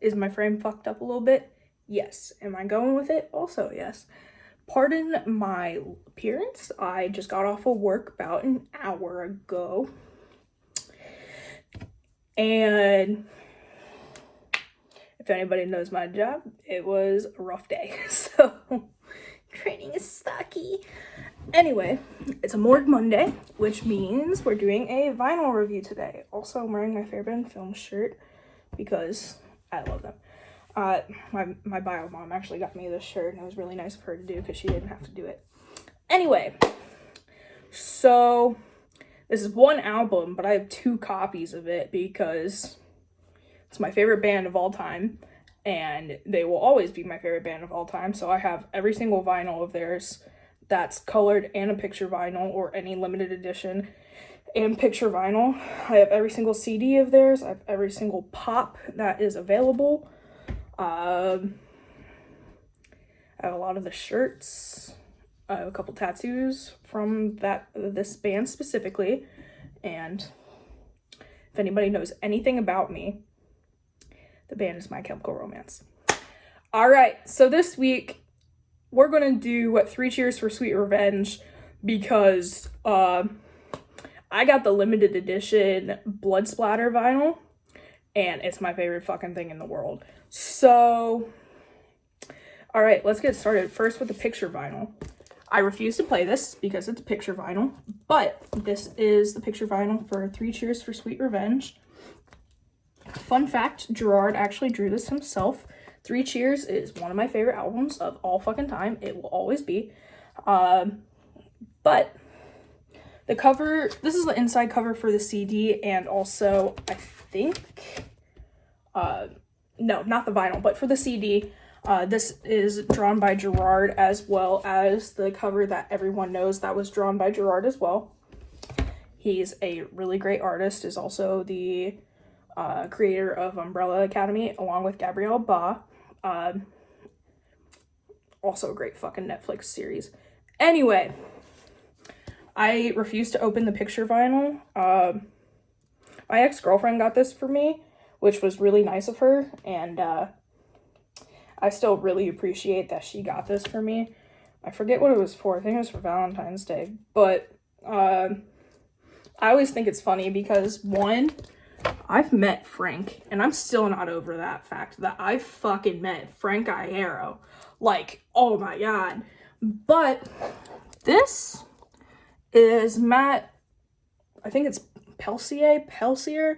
Is my frame fucked up a little bit? Yes. Am I going with it? Also, yes. Pardon my appearance. I just got off of work about an hour ago. And if anybody knows my job, it was a rough day. So training is sucky. Anyway, it's a Morg Monday, which means we're doing a vinyl review today. Also, I'm wearing my Fairbairn Film shirt because I love them. My bio mom actually got me this shirt, and it was really nice of her to do because she didn't have to do it. Anyway, so this is one album, but I have 2 copies of it because it's my favorite band of all time, and they will always be my favorite band of all time. So I have every single vinyl of theirs that's colored and a picture vinyl, or any limited edition and picture vinyl. I have every single CD of theirs. I have every single pop that is available. I have a lot of the shirts. I have a couple tattoos from this band specifically. And if anybody knows anything about me, the band is My Chemical Romance. All right, so this week we're gonna do 3 Cheers for Sweet Revenge because I got the limited edition blood splatter vinyl, and it's my favorite fucking thing in the world. So, all right, let's get started. First with the picture vinyl. I refuse to play this because it's picture vinyl, but this is the picture vinyl for 3 Cheers for Sweet Revenge. Fun fact, Gerard actually drew this himself. 3 Cheers is one of my favorite albums of all fucking time. It will always be. But the cover, this is the inside cover for the CD, and also I think, no, not the vinyl, but for the CD, this is drawn by Gerard, as well as the cover that everyone knows that was drawn by Gerard as well. He's a really great artist, is also the creator of Umbrella Academy, along with Gabrielle Ba. Also a great fucking Netflix series. Anyway, I refuse to open the picture vinyl. My ex-girlfriend got this for me, which was really nice of her, and I still really appreciate that she got this for me. I forget what it was for. I think it was for Valentine's Day. But I always think it's funny because, one, I've met Frank, and I'm still not over that fact that I fucking met Frank Iero. Like, oh my god. But this is Matt, I think it's Pelsier.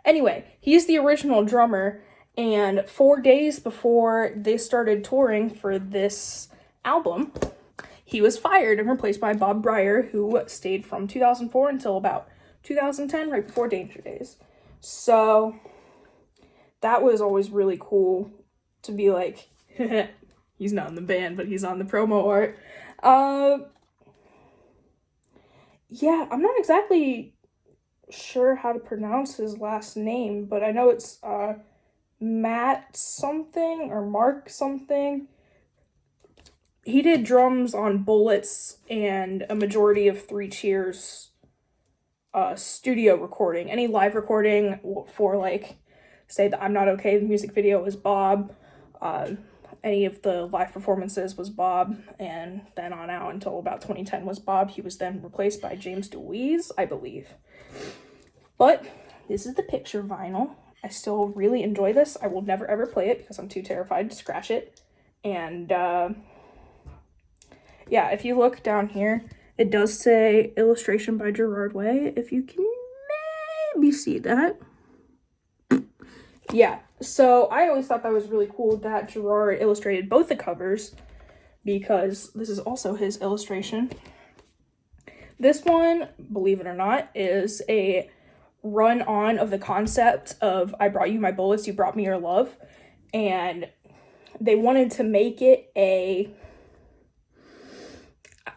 Anyway, he's the original drummer, and 4 days before they started touring for this album, he was fired and replaced by Bob Breyer, who stayed from 2004 until about 2010, right before Danger Days. So that was always really cool to be like, he's not in the band, but he's on the promo art. Yeah, I'm not exactly sure how to pronounce his last name, but I know it's Matt something or Mark something. He did drums on Bullets and a majority of 3 Cheers studio recording. Any live recording for, like, say the I'm Not Okay music video was Bob. Any of the live performances was Bob, and then on out until about 2010 was Bob. He was then replaced by James DeWeese, I believe. But this is the picture vinyl. I still really enjoy this. I will never ever play it because I'm too terrified to scratch it. And yeah, if you look down here, it does say illustration by Gerard Way, if you can maybe see that. Yeah, so I always thought that was really cool that Gerard illustrated both the covers, because this is also his illustration. This one, believe it or not, is a run-on of the concept of I brought you my bullets, you brought me your love. And they wanted to make it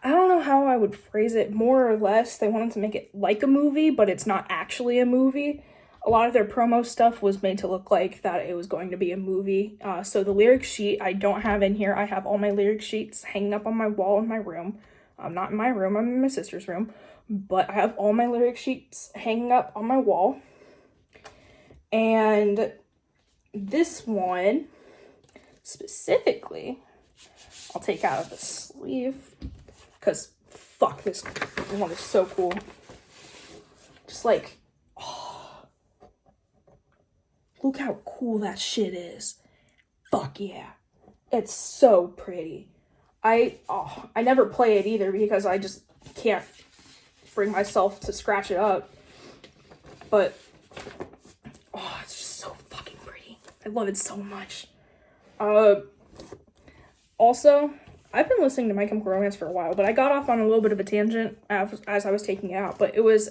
I don't know how I would phrase it, more or less, they wanted to make it like a movie, but it's not actually a movie. A lot of their promo stuff was made to look like that it was going to be a movie. So the lyric sheet I don't have in here. I have all my lyric sheets hanging up on my wall in my room. I'm not in my room, I'm in my sister's room. But I have all my lyric sheets hanging up on my wall. And this one, specifically, I'll take out of the sleeve, because fuck, this one is so cool. Just like, oh, look how cool that shit is. Fuck yeah. It's so pretty. I never play it either because I just can't bring myself to scratch it up. But, oh, it's just so fucking pretty. I love it so much. Also, I've been listening to My Chemical Romance for a while, but I got off on a little bit of a tangent as I was taking it out. But it was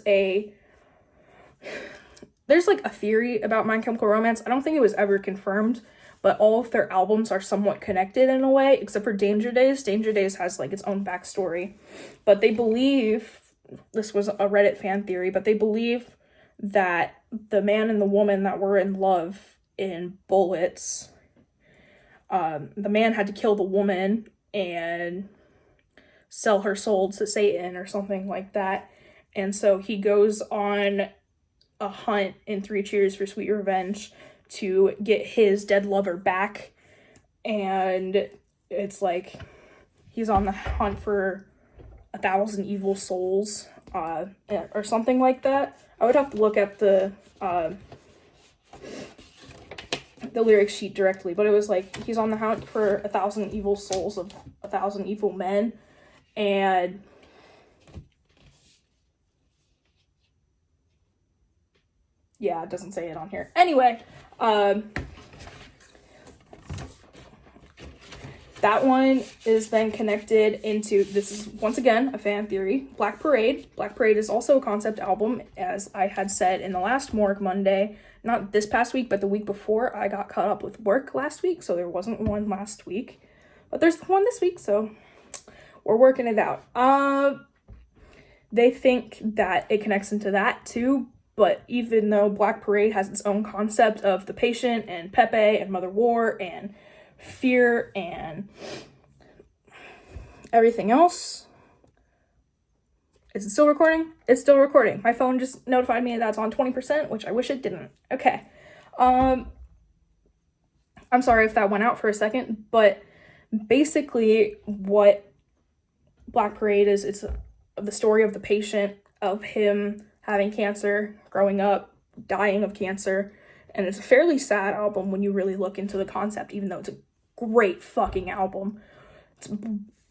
there's like a theory about My Chemical Romance. I don't think it was ever confirmed, but all of their albums are somewhat connected in a way, except for Danger Days. Danger Days has like its own backstory. But they believe, this was a Reddit fan theory, but they believe that the man and the woman that were in love in Bullets, the man had to kill the woman and sell her soul to Satan or something like that. And so he goes on a hunt in 3 Cheers for Sweet Revenge to get his dead lover back. And it's like he's on the hunt for 1,000 evil souls, or something like that. I would have to look at the lyric sheet directly, but it was like he's on the hunt for 1,000 evil souls of 1,000 evil men, and yeah, it doesn't say it on here. Anyway, that one is then connected into, this is once again a fan theory, Black Parade. Black Parade is also a concept album, as I had said in the last Morg Monday. Not this past week, but the week before. I got caught up with work last week, so there wasn't one last week. But there's one this week, so we're working it out. They think that it connects into that too, but even though Black Parade has its own concept of the patient and Pepe and Mother War and fear and everything else. Is it still recording? It's still recording. My phone just notified me that's on 20%, which I wish it didn't. Okay. I'm sorry if that went out for a second, but basically what Black Parade is, it's the story of the patient, of him having cancer, growing up, dying of cancer, and it's a fairly sad album when you really look into the concept, even though it's a great fucking album. It's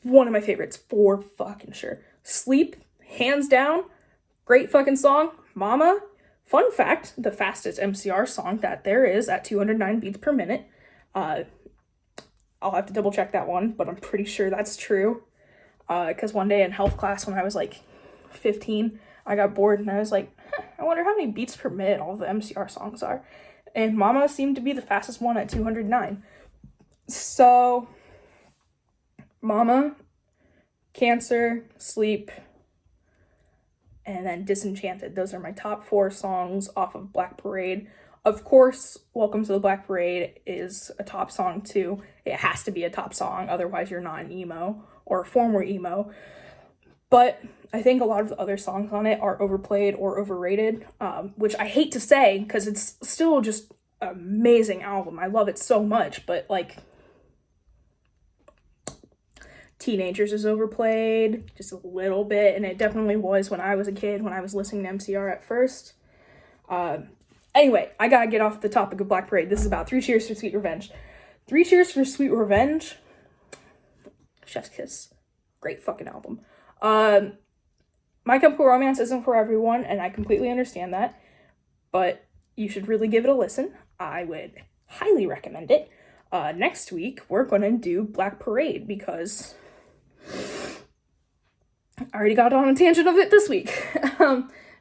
one of my favorites for fucking sure. Sleep, hands down, great fucking song. Mama, fun fact, the fastest MCR song that there is at 209 beats per minute. I'll have to double check that one, but I'm pretty sure that's true. Because one day in health class when I was like 15, I got bored and I was like, I wonder how many beats per minute all the MCR songs are. And Mama seemed to be the fastest one at 209. So, Mama, Cancer, Sleep, and then Disenchanted. Those are my top 4 songs off of Black Parade. Of course, Welcome to the Black Parade is a top song too. It has to be a top song, otherwise you're not an emo or a former emo. But I think a lot of the other songs on it are overplayed or overrated, which I hate to say because it's still just an amazing album. I love it so much, but like Teenagers is overplayed just a little bit, and it definitely was when I was a kid, when I was listening to MCR at first. Anyway, I gotta get off the topic of Black Parade. This is about 3 Cheers for Sweet Revenge. 3 Cheers for Sweet Revenge, chef's kiss. Great fucking album. My Chemical Romance isn't for everyone, and I completely understand that, but you should really give it a listen. I would highly recommend it. Next week, we're gonna do Black Parade, because I already got on a tangent of it this week.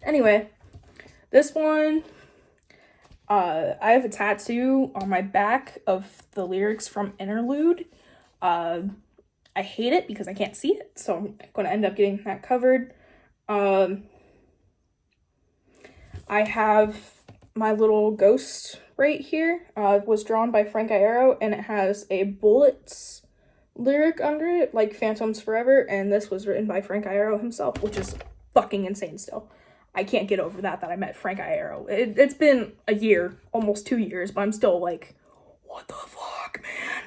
Anyway, this one, I have a tattoo on my back of the lyrics from Interlude. I hate it because I can't see it, so I'm going to end up getting that covered. I have my little ghost right here. It was drawn by Frank Iero, and it has a Bullets lyric under it, like Phantoms Forever, and this was written by Frank Iero himself, which is fucking insane still. I can't get over that I met Frank Iero. It's been a year, almost 2 years, but I'm still like, what the fuck, man?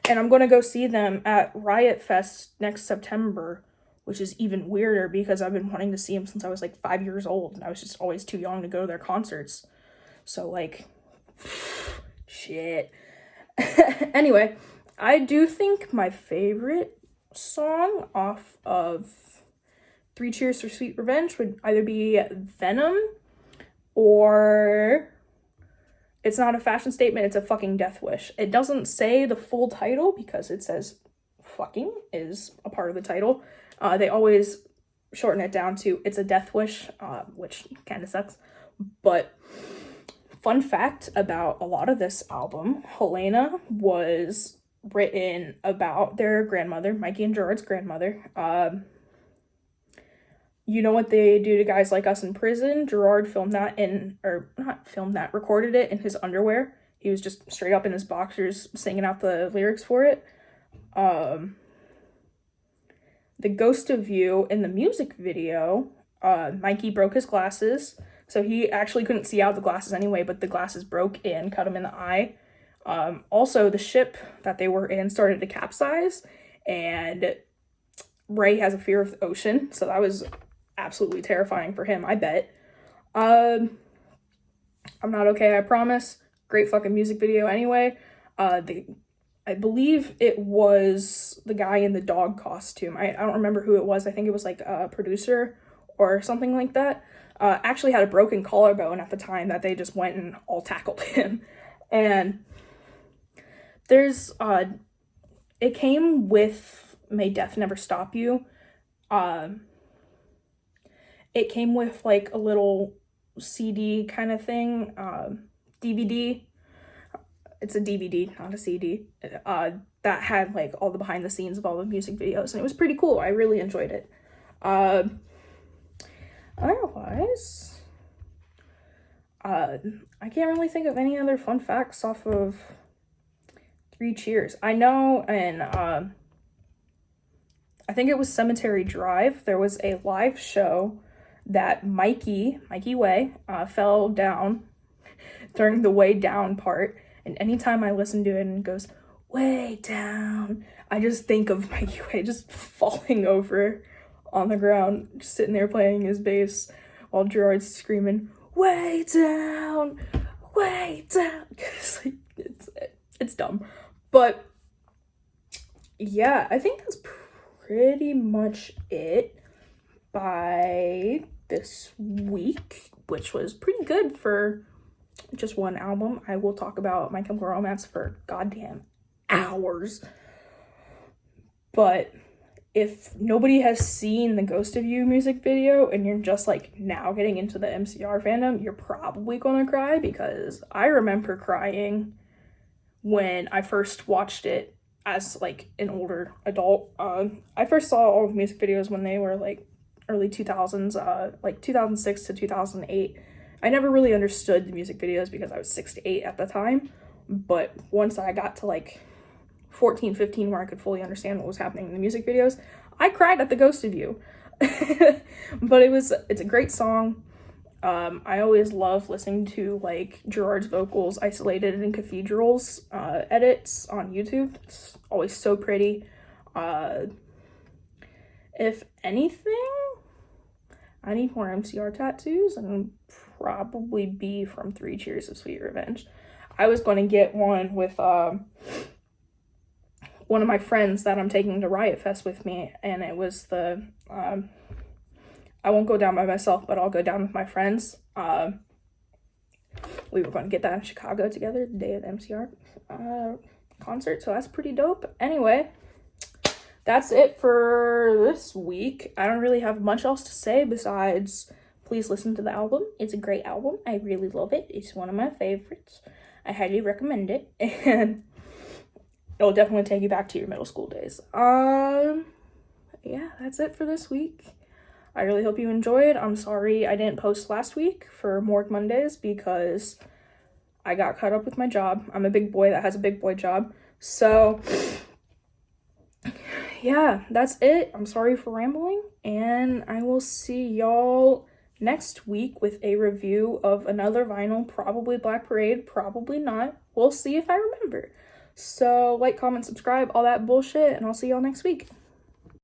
And I'm gonna go see them at Riot Fest next September, which is even weirder because I've been wanting to see them since I was like 5 years old, and I was just always too young to go to their concerts. So like, shit. Anyway, I do think my favorite song off of 3 Cheers for Sweet Revenge would either be Venom or it's not a fashion statement, it's a fucking death wish. It doesn't say the full title because it says fucking is a part of the title. They always shorten it down to it's a death wish, which kind of sucks. But fun fact about a lot of this album, Helena was written about their grandmother, Mikey and Gerard's grandmother. You Know What They Do to Guys Like Us in Prison. Gerard recorded it in his underwear. He was just straight up in his boxers singing out the lyrics for it. The Ghost of You in the music video, Mikey broke his glasses. So he actually couldn't see out the glasses anyway, but the glasses broke and cut him in the eye. Also, the ship that they were in started to capsize, and Ray has a fear of the ocean, so that was absolutely terrifying for him, I bet. I'm Not Okay, I Promise. Great fucking music video anyway. I believe it was the guy in the dog costume. I don't remember who it was. I think it was like a producer or something like that. Actually had a broken collarbone at the time that they just went and all tackled him. And there's, it came with May Death Never Stop You. It came with like a little CD kind of thing, DVD. It's a DVD, not a CD. That had like all the behind the scenes of all the music videos, and it was pretty cool. I really enjoyed it. Otherwise, I can't really think of any other fun facts off of 3 Cheers. I know, and I think it was Cemetery Drive. There was a live show that Mikey Way, fell down during the way down part. And anytime I listen to it and it goes, way down, I just think of Mikey Way just falling over on the ground, just sitting there playing his bass while Gerard's screaming, way down, way down. It's dumb. But yeah, I think that's pretty much it by this week, which was pretty good for just one album. I will talk about My Chemical Romance for goddamn hours. But if nobody has seen the Ghost of You music video and you're just like now getting into the MCR fandom, you're probably gonna cry, because I remember crying when I first watched it as like an older adult. I first saw all the music videos when they were like early 2000s, like 2006 to 2008. I never really understood the music videos because I was 6 to 8 at the time, but once I got to like 14, 15, where I could fully understand what was happening in the music videos, I cried at the Ghost of You. But it's a great song. I always love listening to like Gerard's vocals isolated in cathedrals edits on YouTube. It's always so pretty. If anything, I need more MCR tattoos, and probably be from 3 Cheers of Sweet Revenge. I was going to get one with one of my friends that I'm taking to Riot Fest with me, and it was the I won't go down by myself, but I'll go down with my friends. We were going to get that in Chicago together the day of the MCR concert, so that's pretty dope. Anyway, that's it for this week. I don't really have much else to say besides please listen to the album. It's a great album. I really love it. It's one of my favorites. I highly recommend it, and it'll definitely take you back to your middle school days. Yeah, that's it for this week. I really hope you enjoyed. I'm sorry I didn't post last week for Morg Mondays because I got caught up with my job. I'm a big boy that has a big boy job. So yeah, that's it. I'm sorry for rambling, and I will see y'all next week with a review of another vinyl, probably Black Parade, probably not. We'll see if I remember. So like, comment, subscribe, all that bullshit, and I'll see y'all next week.